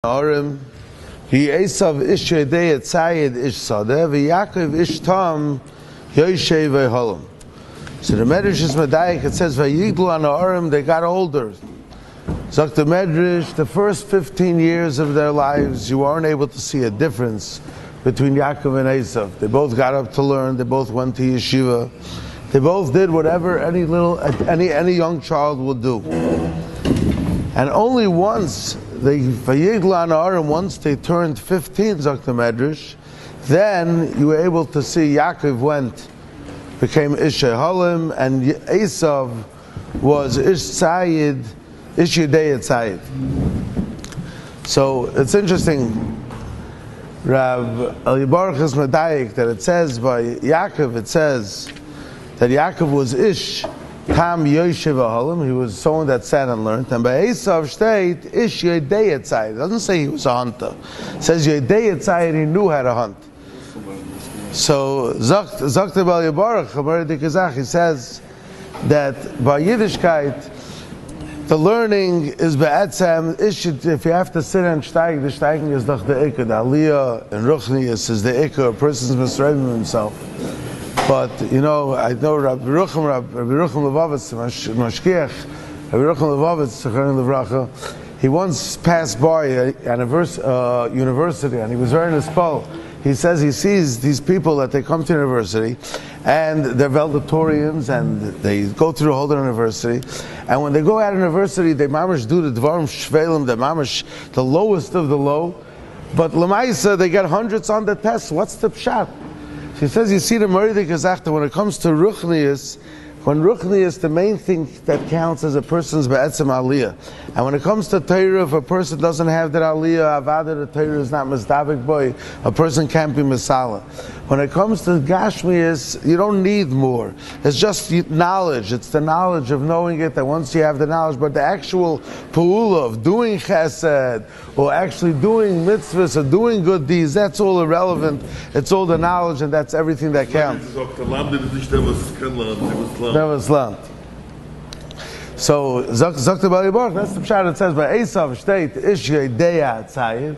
Arim, he Esav ish yedei etzayid ish sadeh, v'Yaakov ish tam yoshei v'holem. So the Medrash is medayik. It says v'yiglu an Arim, they got older. Zok the Medrash, the first 15 years of their lives, you weren't able to see a difference between Yaakov and Esav. They both got up to learn. They both went to yeshiva. They both did whatever any young child would do. And only once once they turned 15, Zok the Medrash, then you were able to see Yaakov became Ish Halim, and Esav was Ish Tzayid, Ish Yedei Tzayid. So it's interesting, Rav Baruch is medayik that it says by Yaakov, it says that Yaakov was Ish Tam Yoshev Halim, he was someone that sat and learned. And by Esav state Ish Yedei Tzayid. It doesn't say he was a hunter. It says Yedei Tzayid, he knew how to hunt. So Zok the Bal Yabarach, he says that by Yiddishkeit, the learning is be'etzem. If you have to sit and steig, the steiging is doch the ikar. The aliyah and ruchnius is the ikar. A person's misreading himself. But I know Rabbi Avrohom Levavitz, Mashkiach, Rabbi Avrohom Levavitz, he once passed by a university, and he was wearing a spell. He says he sees these people that they come to university, and they're valedictorians, and they go through the whole university. And when they go out of university, they mamash do the dvarim shvelim, the mamash, the lowest of the low. But lemaisa, they get hundreds on the test. What's the pshat? She says, you see the Meridik Gezachta, when it comes to Ruchnius, the main thing that counts is a person's Be'etzem Aliyah. And when it comes to Torah, if a person doesn't have that Aliyah, Avada, the Torah is not Mizdavik boy, a person can't be Misala. When it comes to Gashmias, you don't need more. It's just knowledge. It's the knowledge of knowing it, that once you have the knowledge, but the actual Pa'ula of doing Chesed, or actually doing mitzvahs, or doing good deeds, that's all irrelevant. It's all the knowledge, and that's everything that counts. Never learned. So Zok the Bali Baruch, that's the pshat. It says by Esav state Ish Yedei Tzayid.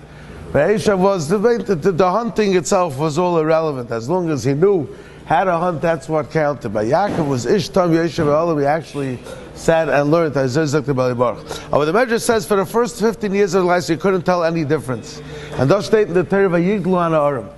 But Esav was the hunting itself was all irrelevant. As long as he knew how to hunt, that's what counted. But Yaakov was Ish Tam Yoshev Halim. He actually sat and learned. As Zok the Bali Baruch. But the Medrash says for the first 15 years of life, you couldn't tell any difference. And thus state in the Torah Vayiglu Ana Arim.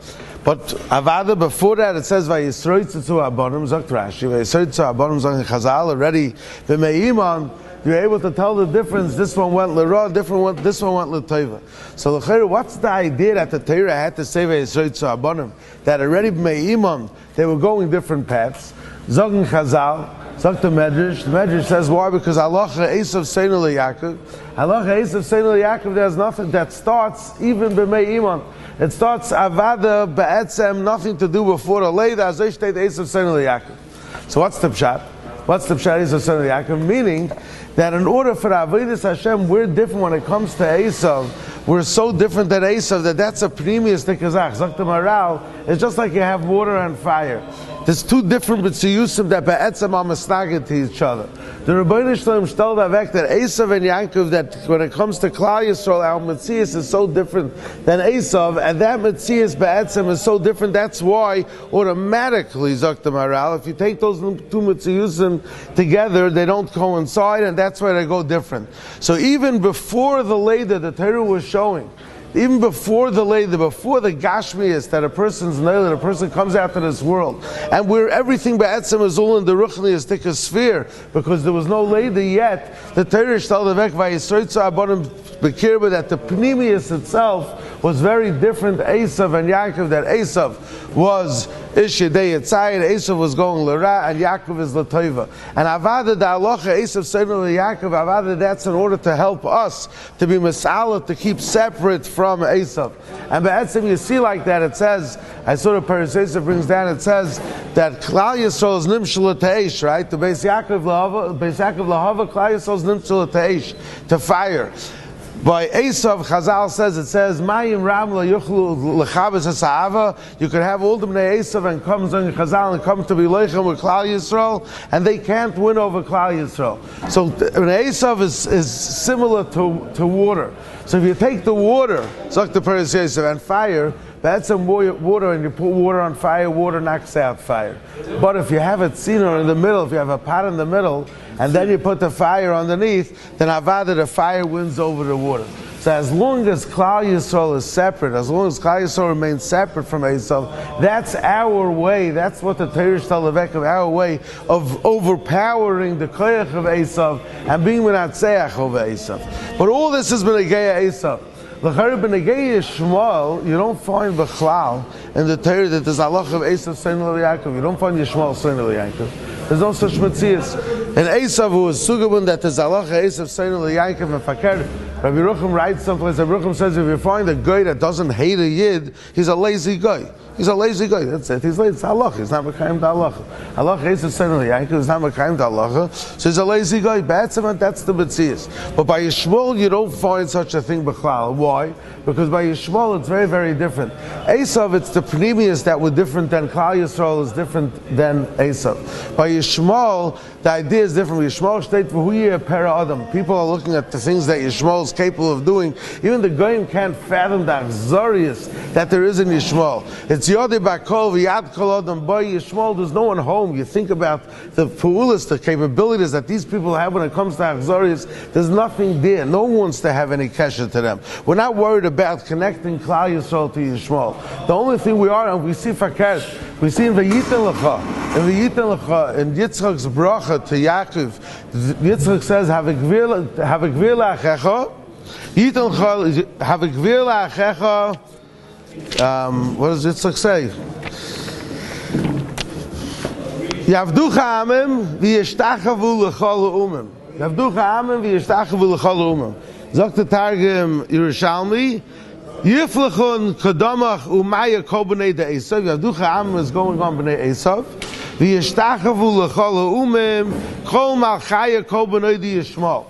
But Avada, before that, it says Vayisroitzu Abanim Zok Rashi, Vayisroitzu Abanim Zok Chazal. Already V'meiman, you're able to tell the difference. This one went l'ra, this one went l'tova. So what's the idea that the Torah had to say Vayisroitzu Abanim? That already V'meiman, they were going different paths. Zok Chazal. Zok the Medrash says why? Because Halacha Esav Seinu LeYaakov. Halacha Esav Seinu LeYaakov, there's nothing that starts even b'mei iman. It starts Avada Be'etzem, nothing to do before the later. Azay state Esav Seinu LeYaakov. So what's the pshat? What's the pshat Esav Seinu LeYaakov? Meaning that in order for Avodas Hashem, we're different when it comes to Esav. We're so different than Esav that's a premius tikazach. Zok the Maral, it's just like you have water and fire. There's two different mitziyusim that be'etzem are misnaged to each other. The Rebbeinu Shalom shtel davek that Esav and Yaakov, that when it comes to Klal Yisrael, our mitziyus is so different than Esav, and that mitziyus be'etzem is so different. That's why automatically, Zok the Maral, if you take those two mitziyusim together, they don't coincide, and that's why they go different. So even before the Leder, the Torah was showing, even before the Leder, before the Gashmias, that a person's nail, that a person comes out to this world, and where everything be'etzem is all in the Ruchniistic sphere, because there was no Leder yet, the Torah shtal devek vayisroitzu abanim bekirba, that the Pnimius itself was very different. Esav and Yaakov, that Esav was Ish Yedei Tzayid, Esav was going l'ra, and Yaakov is l'toiva. And Avada da Alocha Esav Seinu LeYaakov, Avada, that's in order to help us to be Masala, to keep separate from Esav. And Be'etzem, you see like that, it says, I saw the Paris Esav brings down, it says that Klal Yisrael is Nimshul Ta'esh, right? The Beis Yaakov Lahava, Klal Yisrael is Nimshul Ta'esh, to fire. By Esav, Chazal says, it says, Mayim Ram la yuchlu lechabes ha'sa'ava. You could have all the Bnei Esav and comes on Chazal and come to be leichem with Klal Yisrael, and they can't win over Klal Yisrael. So Bnei Esav is similar to water. So if you take the water, Zok the Peres Yosef, and fire, add some water and you put water on fire, water knocks out fire. But if you have a tzino in the middle, if you have a pot in the middle, and then you put the fire underneath, then avada, the fire wins over the water. So as long as Klal Yisrael is separate, as long as Klal Yisrael remains separate from Esav, that's our way, that's what the Torah shall of our way of overpowering the koyach of Esav and being menatzeach over Esav. But all this has been Negeya Esav. L'chari b'negeya Shmuel, you don't find b'chlal in the Torah that there's halach of Esav Seinu Yaakov. You don't find Yishmael Seinu Yaakov. There's no such metzias. And Esav, who is sugabun that there's halach of Esav Seinu Yaakov and fakir. Rabbi Avrohom writes someplace. Rabbi Avrohom says, if you find a guy that doesn't hate a yid, he's a lazy guy. He's a lazy guy. That's it. He's lazy. It's halach. He's not mekayim to halacha. Halach Esav Seinu Yaakov is not mekayim to halacha. So he's a lazy guy. That's the metzias. But by Yishmael, you don't find such a thing b'chlal. Why? Because by Yishmael, it's very, very different. Esav, it's the pneumius that were different than Klal Yisrael is different than Esav. By Yishmael, the idea is different. Yishmael state v'huye pera adam. People are looking at the things that Yishmael is capable of doing. Even the goyim can't fathom the achzarius that there is in Yishmael. It's yodeh bakol v'yad kol adam. By Yishmael, there's no one home. You think about the pu'ulas, the capabilities that these people have when it comes to achzarius. There's nothing there. No one wants to have any kesher to them. We're not worried about connecting Klal Yisrael to Yishmael. The only thing we are, and we see fakir, we see in Vayiten Lecha, in Yitzchak's bracha to Yaakov, Yitzchak says, have a gvir la'achecha, Yitin Lecha, have a gvir la'achecha, what does Yitzchak say? Yavducha amim, v'yishtachavu l'chol ha'umim. Yavducha amim, v'yishtachavu l'chol ha'umim. Zok the Targum Yerushalmi, Yiflechun Kodamach Umaya Kol B'nei Esav. Yavducha Am is going on B'nei Esav. V'yishtachavu l'chol ha'umim Kol Malchaya Kol B'nei Yishmael.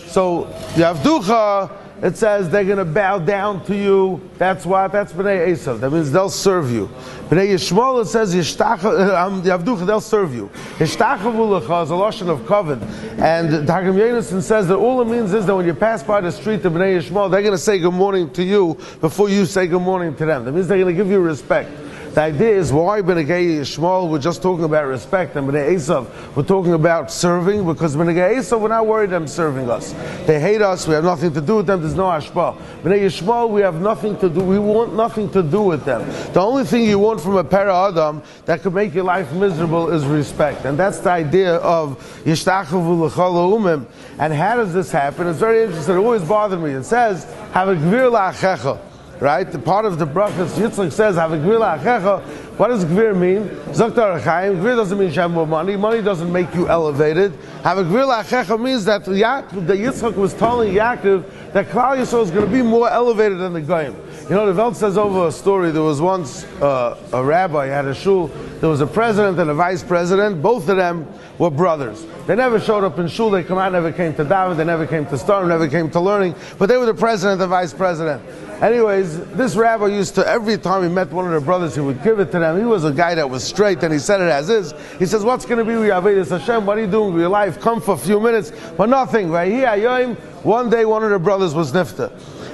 So Yavducha, it says they're going to bow down to you. That's what? That's B'nei Esav. That means they'll serve you. B'nei Yishmael, it says Yavducha, they'll serve you. Yishtachavu l'cha is a lashon of kavod. And Targum Yonason says that all it means is that when you pass by the street of B'nei Yishmael, they're going to say good morning to you before you say good morning to them. That means they're going to give you respect. The idea is why B'nei Yishmael we're just talking about respect, and B'nei Esav we're talking about serving, because B'nei Esav we're not worried them serving us. They hate us, we have nothing to do with them, there's no hashpah. B'nei Yishmael we have nothing to do, we want nothing to do with them. The only thing you want from a para adam that could make your life miserable is respect. And that's the idea of Yishtachavu l'chol ha'umim. And how does this happen? It's very interesting, it always bothered me. It says, have a gvir la'achecha. Right? The part of the brachas, Yitzchak says, have a gvir la'achecha. What does gvir mean? Zoktar Chaim, gvir doesn't mean you have more money. Money doesn't make you elevated. Have a gvir la'achecha means that Yitzchak was telling Yaakov that Klal Yisrael is going to be more elevated than the goyim. You know, the Welt says over a story, there was once a rabbi, had a shul, there was a president and a vice president, both of them were brothers. They never showed up in shul, they come out, never came to daven, they never came to storm, never came to learning, but they were the president and the vice president. Anyways, this rabbi used to, every time he met one of their brothers, he would give it to them. He was a guy that was straight, and he said it as is. He says, what's going to be with Avodas Hashem? What are you doing with your life? Come for a few minutes, but nothing. One day, one of the brothers was nifta.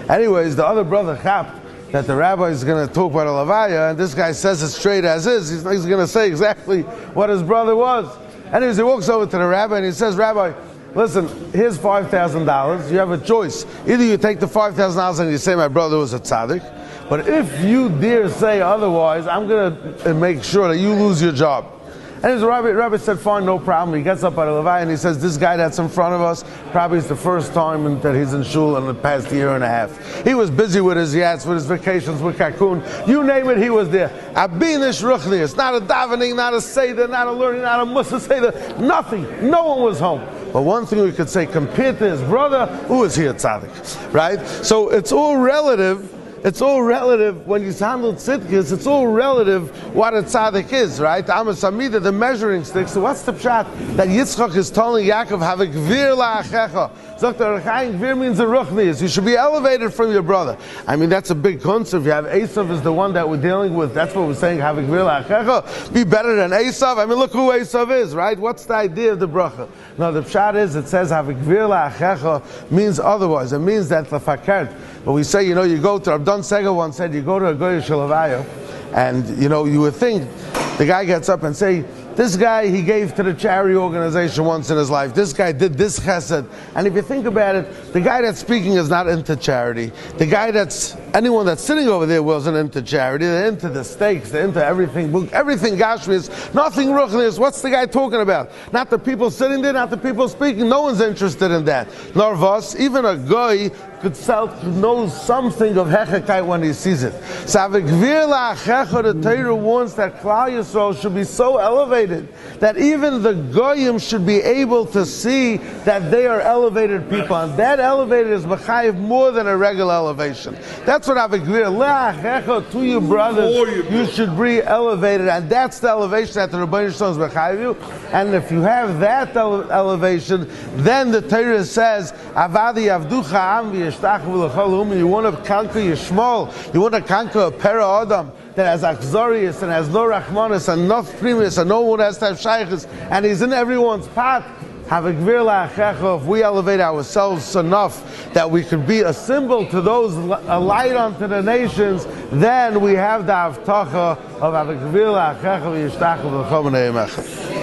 Anyways, the other brother chapped that the rabbi is going to talk about a levaya, and this guy says it straight as is. He's going to say exactly what his brother was. Anyways, he walks over to the rabbi, and he says, Rabbi, listen, here's $5,000. You have a choice. Either you take the $5,000 and you say my brother was a tzaddik, but if you dare say otherwise, I'm going to make sure that you lose your job. And the rabbi said, fine, no problem. He gets up at a levaya and he says, this guy that's in front of us, probably is the first time that he's in shul in the past year and a half. He was busy with his yats, with his vacations, with Kakun. You name it, he was there. Abinish ruchni. It's not a davening, not a seder, not a learning, not a musa seder. Nothing. No one was home. But one thing we could say, compared to his brother, who is here tzaddik, right? So it's all relative. it's all relative. When you handle tzidkis, it's all relative what a tzaddik is, right? Amos Amida, the measuring stick. So what's the pshat that Yitzchak is telling Yaakov, have a gvir la'achecha? Zokta Rechaim, gvir means a ruchnius. You should be elevated from your brother. I mean, that's a big concept. You have Esav is the one that we're dealing with. That's what we're saying, have a gvir la'achecha. Be better than Esav. I mean, look who Esav is, right? What's the idea of the bracha? No, the pshat is, it says, have a gvir la'achecha means otherwise. It means that the fakert. But we say, you go to, Abdon Sega once said, you go to a goy shalavaya, and you would think, the guy gets up and say, this guy, he gave to the charity organization once in his life. This guy did this chesed. And if you think about it, the guy that's speaking is not into charity. Anyone that's sitting over there wasn't into charity. They're into the steaks. They're into everything. Everything Gashmias. Nothing Ruchnias. What's the guy talking about? Not the people sitting there, not the people speaking. No one's interested in that. Nor Vos, even a guy could know something of Hechakai when he sees it. So the Torah warns that Klal Yisrael should be so elevated that even the Goyim should be able to see that they are elevated people. And that elevated is Mechayiv more than a regular elevation. That's what Avigvir, Le'achecha, to your brothers, you should be elevated. And that's the elevation that the Rebbeinu Shalom is Mechayiv you. And if you have that elevation, then the Torah says, Avadi Avducha Amvi, you want to conquer your shmuel, you want to conquer a para Adam that has Akzorius and has no Rachmanis and no Primus and no one has to have Shaykhis and he's in everyone's path. Have a gvir la'achecha. If we elevate ourselves enough that we could be a symbol to those, a light unto the nations, then we have the avtacha of have a gvir la'achecha v'yishtach v'chom ne'emecha.